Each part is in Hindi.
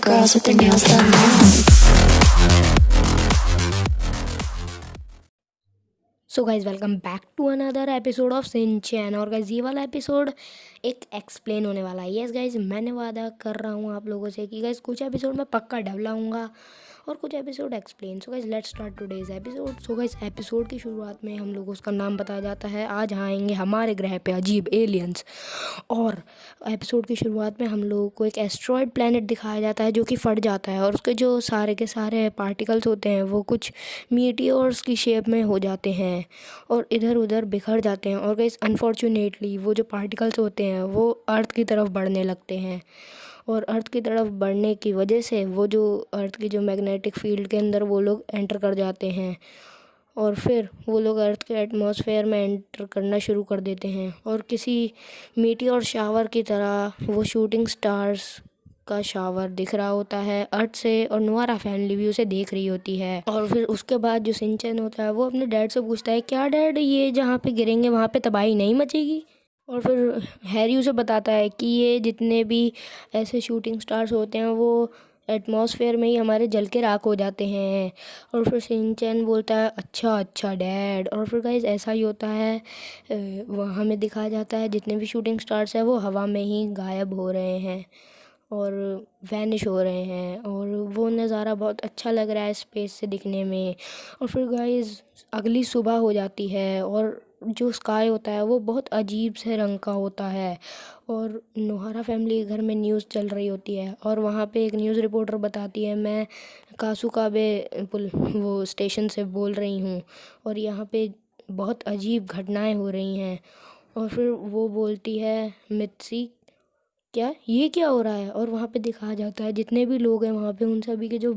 girls with their nails done now. So guys welcome back to another episode of Shinchan. और गाइज़ ये वाला एपिसोड एक एक्सप्लेन होने वाला है। यस गाइज़, मैंने वादा कर रहा हूँ आप लोगों से कि गाइज़ कुछ एपिसोड में पक्का डब लाऊंगा और कुछ episode explain. So guys let's start today's episode. So guys episode की शुरुआत में हम लोगों उसका नाम बताया जाता है। आज आएंगे हमारे ग्रह पे अजीब एलियंस। और एपिसोड की शुरुआत में हम लोगों को एक एस्ट्रॉयड प्लैनेट दिखाया जाता है जो कि फट जाता है और उसके जो सारे के सारे पार्टिकल्स होते हैं वो कुछ मीटियोर्स की शेप में हो जाते हैं और इधर उधर बिखर जाते हैं। और गाइस अनफॉर्चुनेटली वो जो पार्टिकल्स होते हैं वो अर्थ की तरफ बढ़ने लगते हैं और अर्थ की तरफ बढ़ने की वजह से वो जो अर्थ की जो मैग्नेटिक फील्ड के अंदर वो लोग एंटर कर जाते हैं और फिर वो लोग अर्थ के एटमॉस्फेयर में एंटर करना शुरू कर देते हैं और किसी मीटियोर शावर की तरह वो शूटिंग स्टार्स का शावर दिख रहा होता है अर्थ से। और नोआरा फैमिली भी उसे देख रही होती है। और फिर उसके बाद जो सिंचन होता है वो अपने डैड से पूछता है, क्या डैड ये जहाँ पे गिरेंगे वहाँ पे तबाही नहीं मचेगी? और फिर हैरी उसे बताता है कि ये जितने भी ऐसे शूटिंग स्टार्स होते हैं वो एटमॉस्फेयर में ही हमारे जल के राख हो जाते हैं। और फिर सिंचैन बोलता है, अच्छा अच्छा डैड। और फिर गाइस ऐसा ही होता है। वह हमें दिखाया जाता है जितने भी शूटिंग स्टार्स हैं वो हवा में ही गायब हो रहे हैं और वैनिश हो रहे हैं और वो नज़ारा बहुत अच्छा लग रहा है स्पेस से दिखने में। और फिर गाइस अगली सुबह हो जाती है और जो स्काई होता है वो बहुत अजीब से रंग का होता है और नोहारा फैमिली के घर में न्यूज़ चल रही होती है और वहाँ पे एक न्यूज़ रिपोर्टर बताती है, मैं कासुकाबे वो स्टेशन से बोल रही हूँ और यहाँ पे बहुत अजीब घटनाएं हो रही हैं। और फिर वो बोलती है, मित्सी क्या ये क्या हो रहा है? और वहाँ पे दिखाया जाता है जितने भी लोग हैं वहाँ पे उन सभी के जो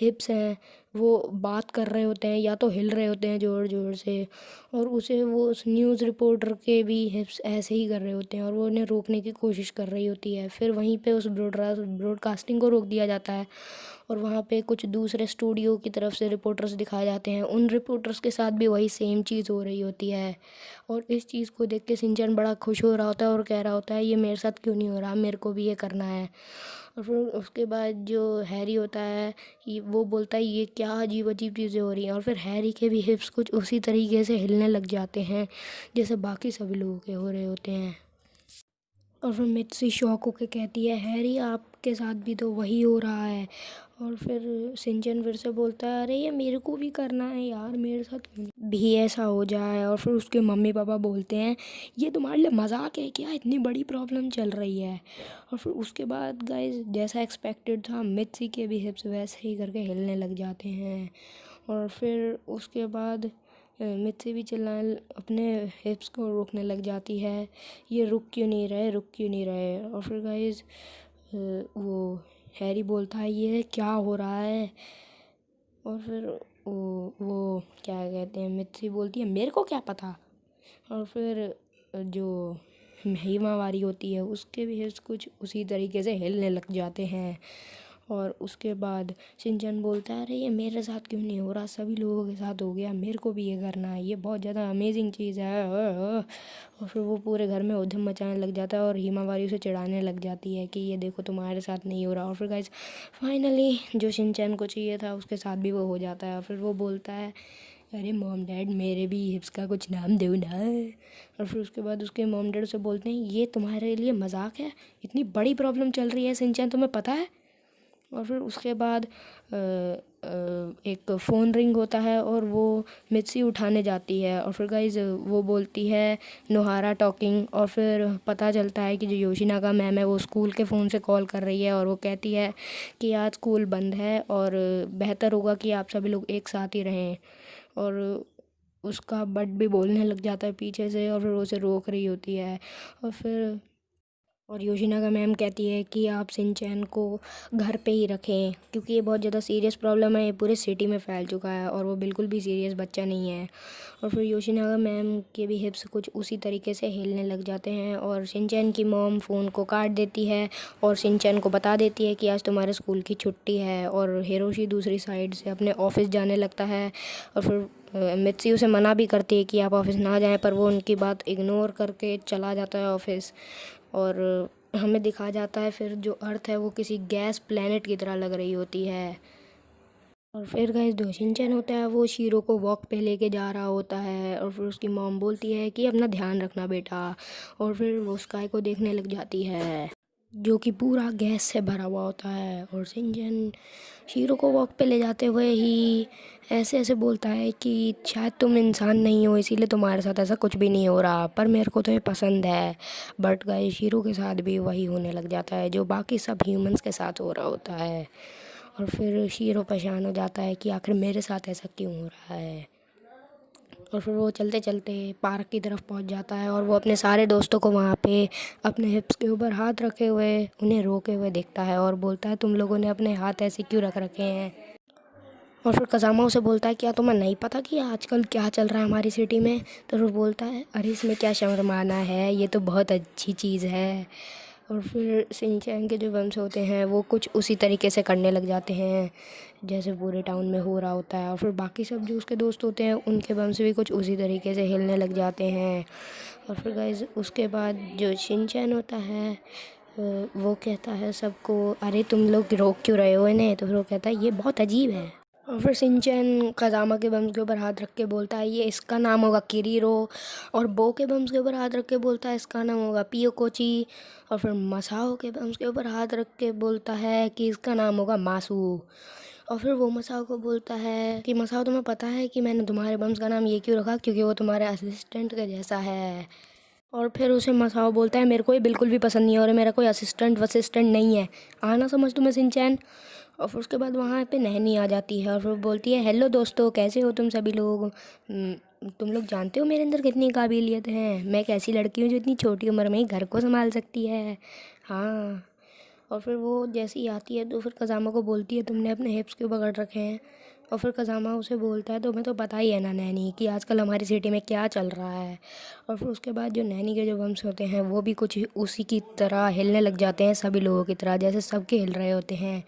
हिप्स हैं वो बात कर रहे होते हैं या तो हिल रहे होते हैं ज़ोर ज़ोर से। और उसे वो उस न्यूज़ रिपोर्टर के भी हिप्स ऐसे ही कर रहे होते हैं और वो उन्हें रोकने की कोशिश कर रही होती है। फिर वहीं पे उस ब्रॉडकास्टिंग को रोक दिया जाता है और वहाँ पे कुछ दूसरे स्टूडियो की तरफ से रिपोर्टर्स दिखाए जाते हैं। उन रिपोर्टर्स के साथ भी वही सेम चीज़ हो रही होती है और इस चीज़ को देख के सिंचन बड़ा खुश हो रहा होता है और कह रहा होता है, ये मेरे साथ क्यों नहीं हो रहा, मेरे को भी ये करना है। और फिर उसके बाद जो हैरी होता है वो बोलता है, ये क्या अजीब अजीब चीज़ें हो रही हैं। और फिर हैरी के भी हिप्स कुछ उसी तरीके से हिलने लग जाते हैं जैसे बाकी सभी लोगों के हो रहे होते हैं। और फिर मित्सी शॉक होकर कहती है, हैरी आपके साथ भी तो वही हो रहा है। और फिर सिंचन फिर से बोलता है, अरे ये मेरे को भी करना है यार, मेरे साथ क्यों भी ऐसा हो जाए। और फिर उसके मम्मी पापा बोलते हैं, ये तुम्हारे लिए मजाक है क्या, इतनी बड़ी प्रॉब्लम चल रही है। और फिर उसके बाद गाइस जैसा एक्सपेक्टेड था मित्सी के भी हिप्स वैसे ही करके हिलने लग जाते हैं। और फिर उसके बाद मित्सी भी चिल्लाने अपने हिप्स को रोकने लग जाती है, ये रुक क्यों नहीं रहे, रुक क्यों नहीं रहे। और फिर गाइस वो हैरी बोलता है, ये क्या हो रहा है। और फिर वो क्या कहते हैं, मित्सी बोलती है, मेरे को क्या पता। और फिर जो हिमावारी होती है उसके भी हिप्स कुछ उसी तरीके से हिलने लग जाते हैं। और उसके बाद सिंचन बोलता है, अरे ये मेरे साथ क्यों नहीं हो रहा, सभी लोगों के साथ हो गया, मेरे को भी ये करना है, ये बहुत ज़्यादा अमेजिंग चीज़ है। और फिर वो पूरे घर में उधम मचाने लग जाता है और हिमावारी उसे चिढ़ाने लग जाती है कि ये देखो तुम्हारे साथ नहीं हो रहा। और फिर गाइस फाइनली जो सिंचन को चाहिए था उसके साथ भी वो हो जाता है। और फिर वो बोलता है, अरे मॉम डैड मेरे भी हिप्स का कुछ नाम दो ना। और फिर उसके बाद उसके मॉम डैड उसे बोलते हैं, ये तुम्हारे लिए मजाक है, इतनी बड़ी प्रॉब्लम चल रही है सिंचन, तुम्हें पता है। और फिर उसके बाद एक फ़ोन रिंग होता है और वो मित्सी उठाने जाती है। और फिर गाइज वो बोलती है, नोहारा टॉकिंग। और फिर पता चलता है कि जो योशिनागा मैम है वो स्कूल के फ़ोन से कॉल कर रही है और वो कहती है कि आज स्कूल बंद है और बेहतर होगा कि आप सभी लोग एक साथ ही रहें। और उसका बट भी बोलने लग जाता है पीछे से और फिर उसे रोक रही होती है। और योशिनागा मैम कहती है कि आप सिंचैन को घर पे ही रखें क्योंकि ये बहुत ज़्यादा सीरियस प्रॉब्लम है, ये पूरे सिटी में फैल चुका है और वो बिल्कुल भी सीरियस बच्चा नहीं है। और फिर योशिनागा मैम के भी हिप्स कुछ उसी तरीके से हिलने लग जाते हैं और सिंचैन की मॉम फ़ोन को काट देती है और सिंचैन को बता देती है कि आज तुम्हारे स्कूल की छुट्टी है। और हिरोशी दूसरी साइड से अपने ऑफिस जाने लगता है। और फिर मित्सी उसे मना भी करती है कि आप ऑफिस ना जाएं, पर वो उनकी बात इग्नोर करके चला जाता है ऑफिस। और हमें दिखाया जाता है फिर जो अर्थ है वो किसी गैस प्लेनेट की तरह लग रही होती है। और फिर गाइस जो शिनचैन होता है वो शीरो को वॉक पे लेके जा रहा होता है और फिर उसकी मॉम बोलती है कि अपना ध्यान रखना बेटा। और फिर वो स्काई को देखने लग जाती है जो कि पूरा गैस से भरा हुआ होता है। और शिनचैन शीरो को वॉक पे ले जाते हुए ही ऐसे ऐसे बोलता है कि शायद तुम इंसान नहीं हो इसीलिए तुम्हारे साथ ऐसा कुछ भी नहीं हो रहा, पर मेरे को तो ये पसंद है। बट गाइस शीरो के साथ भी वही होने लग जाता है जो बाकी सब ह्यूमंस के साथ हो रहा होता है। और फिर शीरो परेशान हो जाता है कि आखिर मेरे साथ ऐसा क्यों हो रहा है। और फिर वो चलते चलते पार्क की तरफ पहुंच जाता है और वो अपने सारे दोस्तों को वहाँ पे अपने हिप्स के ऊपर हाथ रखे हुए उन्हें रोके हुए देखता है और बोलता है तुम लोगों ने अपने हाथ ऐसे क्यों रख रखे हैं। और फिर कज़ामा उसे बोलता है क्या तुम्हें नहीं पता कि आजकल क्या चल रहा है हमारी सिटी में। तो वो बोलता है अरे इसमें क्या शर्माना है, ये तो बहुत अच्छी चीज़ है। और फिर शिनचैन के जो वंश होते हैं वो कुछ उसी तरीके से करने लग जाते हैं जैसे पूरे टाउन में हो रहा होता है। और फिर बाकी सब जो उसके दोस्त होते हैं उनके वंश भी कुछ उसी तरीके से हिलने लग जाते हैं। और फिर गाइस उसके बाद जो शिनचैन होता है वो कहता है सबको अरे तुम लोग रोक क्यों रहे हो इन्हें। तो फिर वो कहता है ये बहुत अजीब है। और फिर शिनचैन कज़ामा के बम्स के ऊपर हाथ रख के बोलता है ये इसका नाम होगा किरीरो। और बो के बम्स के ऊपर हाथ रख के बोलता है इसका नाम होगा पियोकोची। और फिर मसाओ के बम्स के ऊपर हाथ रख के बोलता है कि इसका नाम होगा मासू। और फिर वो मसाओ को बोलता है कि मसाओ तुम्हें पता है कि मैंने तुम्हारे बम्स का नाम ये क्यों रखा, क्योंकि वो तुम्हारे असिस्टेंट के जैसा है। और फिर उसे मसाओ बोलता है मेरे को ये बिल्कुल भी पसंद नहीं है और मेरा कोई असिस्टेंट वसिस्टेंट नहीं है, आना समझ तुम्हें शिनचैन। और फिर उसके बाद वहाँ पे नैनी आ जाती है और फिर बोलती है हेलो दोस्तों कैसे हो तुम सभी लोग। तुम लोग जानते हो मेरे अंदर कितनी काबिलियत है, मैं एक ऐसी लड़की हूँ जो इतनी छोटी उम्र में ही घर को संभाल सकती है। हाँ। और फिर वो जैसी आती है तो फिर कज़ामा को बोलती है तुमने अपने हिप्स क्यों पकड़ रखे हैं। और फिर कज़ामा उसे बोलता है तुम्हें तो पता ही है ना नैनी कि आजकल हमारी सिटी में क्या चल रहा है। और फिर उसके बाद जो नैनी के जो वंश होते हैं वो भी कुछ उसी की तरह हिलने लग जाते हैं सभी लोगों की तरह जैसे सबके हिल रहे होते हैं।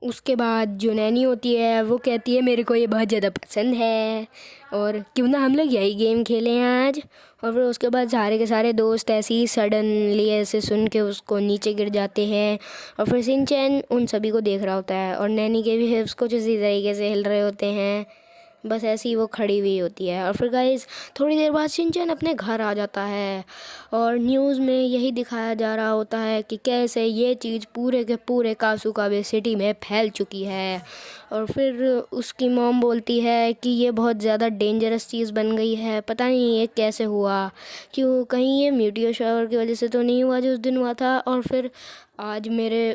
उसके बाद जो नैनी होती है वो कहती है मेरे को ये बहुत ज़्यादा पसंद है और क्यों ना हम लोग यही गेम खेलें आज। और फिर उसके बाद सारे के सारे दोस्त ऐसे ही सडनली ऐसे सुन के उसको नीचे गिर जाते हैं। और फिर शिनचैन उन सभी को देख रहा होता है और नैनी के भी हिप्स कुछ इसी तरीके से हिल रहे होते हैं, बस ऐसी ही वो खड़ी हुई होती है। और फिर गाइस थोड़ी देर बाद शिनचैन अपने घर आ जाता है और न्यूज़ में यही दिखाया जा रहा होता है कि कैसे ये चीज़ पूरे के पूरे कासुकाबे सिटी में फैल चुकी है। और फिर उसकी मॉम बोलती है कि ये बहुत ज़्यादा डेंजरस चीज़ बन गई है, पता नहीं ये कैसे हुआ, क्यों कहीं ये मीटियोर शावर की वजह से तो नहीं हुआ जो उस दिन हुआ था। और फिर आज मेरे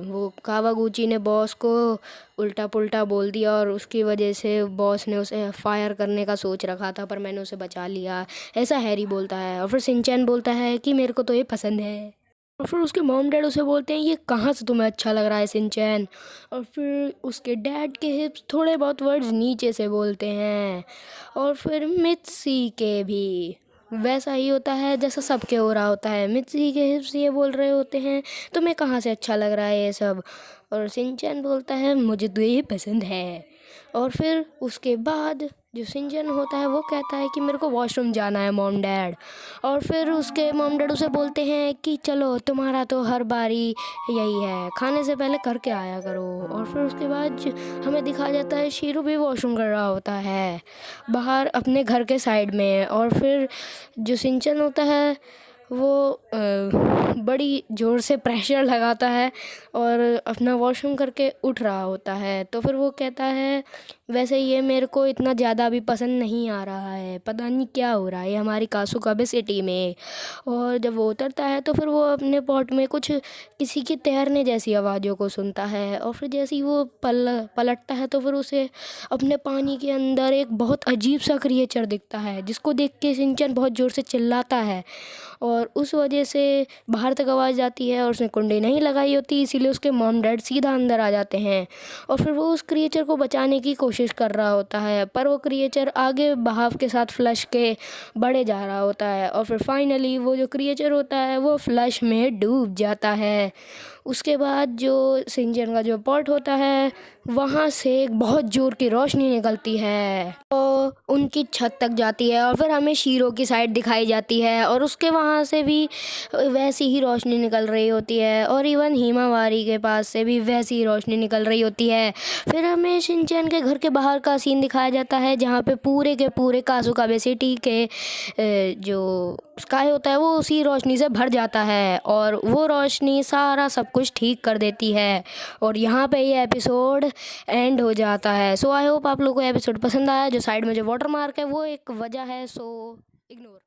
वो कावागुची ने बॉस को उल्टा पुल्टा बोल दिया और उसकी वजह से बॉस ने उसे फायर करने का सोच रखा था पर मैंने उसे बचा लिया, ऐसा हैरी बोलता है। और फिर शिनचैन बोलता है कि मेरे को तो ये पसंद है। और फिर उसके मॉम डैड उसे बोलते हैं ये कहाँ से तुम्हें अच्छा लग रहा है शिनचैन। और फिर उसके डैड के हिप्स थोड़े बहुत वर्ड्स नीचे से बोलते हैं। और फिर मित्सी के भी वैसा ही होता है जैसा सबके हो रहा होता है, मित्सी के हिप्स ये बोल रहे होते हैं तुम्हें कहाँ से अच्छा लग रहा है ये सब। और शिनचैन बोलता है मुझे तो ये पसंद है। और फिर उसके बाद जो शिनचैन होता है वो कहता है कि मेरे को वॉशरूम जाना है मॉम डैड। और फिर उसके मॉम डैड उसे बोलते हैं कि चलो तुम्हारा तो हर बारी यही है, खाने से पहले करके आया करो। और फिर उसके बाद हमें दिखाया जाता है शीरू भी वॉशरूम कर रहा होता है बाहर अपने घर के साइड में। और फिर जो शिनचैन होता है वो बड़ी ज़ोर से प्रेशर लगाता है और अपना वॉशरूम करके उठ रहा होता है। तो फिर वो कहता है वैसे ये मेरे को इतना ज़्यादा अभी पसंद नहीं आ रहा है, पता नहीं क्या हो रहा है हमारी कासुकाबे सिटी में। और जब वो उतरता है तो फिर वो अपने पॉट में कुछ किसी के तैरने जैसी आवाज़ों को सुनता है। और फिर जैसे ही वो पलटता है तो फिर उसे अपने पानी के अंदर एक बहुत अजीब सा क्रिएचर दिखता है जिसको देख के शिनचैन बहुत ज़ोर से चिल्लाता है। और उस वजह से बाहर तक आवाज़ जाती है और उसने कुंडी नहीं लगाई होती इसीलिए उसके मॉम डैड सीधा अंदर आ जाते हैं। और फिर वो उस क्रिएचर को बचाने की कोशिश कर रहा होता है पर वो क्रिएचर आगे बहाव के साथ फ्लश के बढ़े जा रहा होता है। और फिर फाइनली वो जो क्रिएचर होता है वो फ्लश में डूब जाता है। उसके बाद जो शिनचैन का जो पॉट होता है वहाँ से एक बहुत जोर की रोशनी निकलती है और उनकी छत तक जाती है और फिर हमें शीरो की साइड दिखाई जाती है और उसके वहाँ से भी वैसी ही रोशनी निकल रही होती है और इवन हिमावारी के पास से भी वैसी ही रोशनी निकल रही होती है। फिर हमें शिनचैन के घर के बाहर का सीन दिखाया जाता है जहाँ पे पूरे के पूरे काज़ुकाबे सिटी के जो स्काई होता है वो उसी रोशनी से भर जाता है और वो रोशनी सारा सब कुछ ठीक कर देती है और यहाँ पे ये एपिसोड एंड हो जाता है। सो आई होप आप लोगों को एपिसोड पसंद आया। जो साइड में जो वाटर मार्क है वो एक वजह है, सो इग्नोर।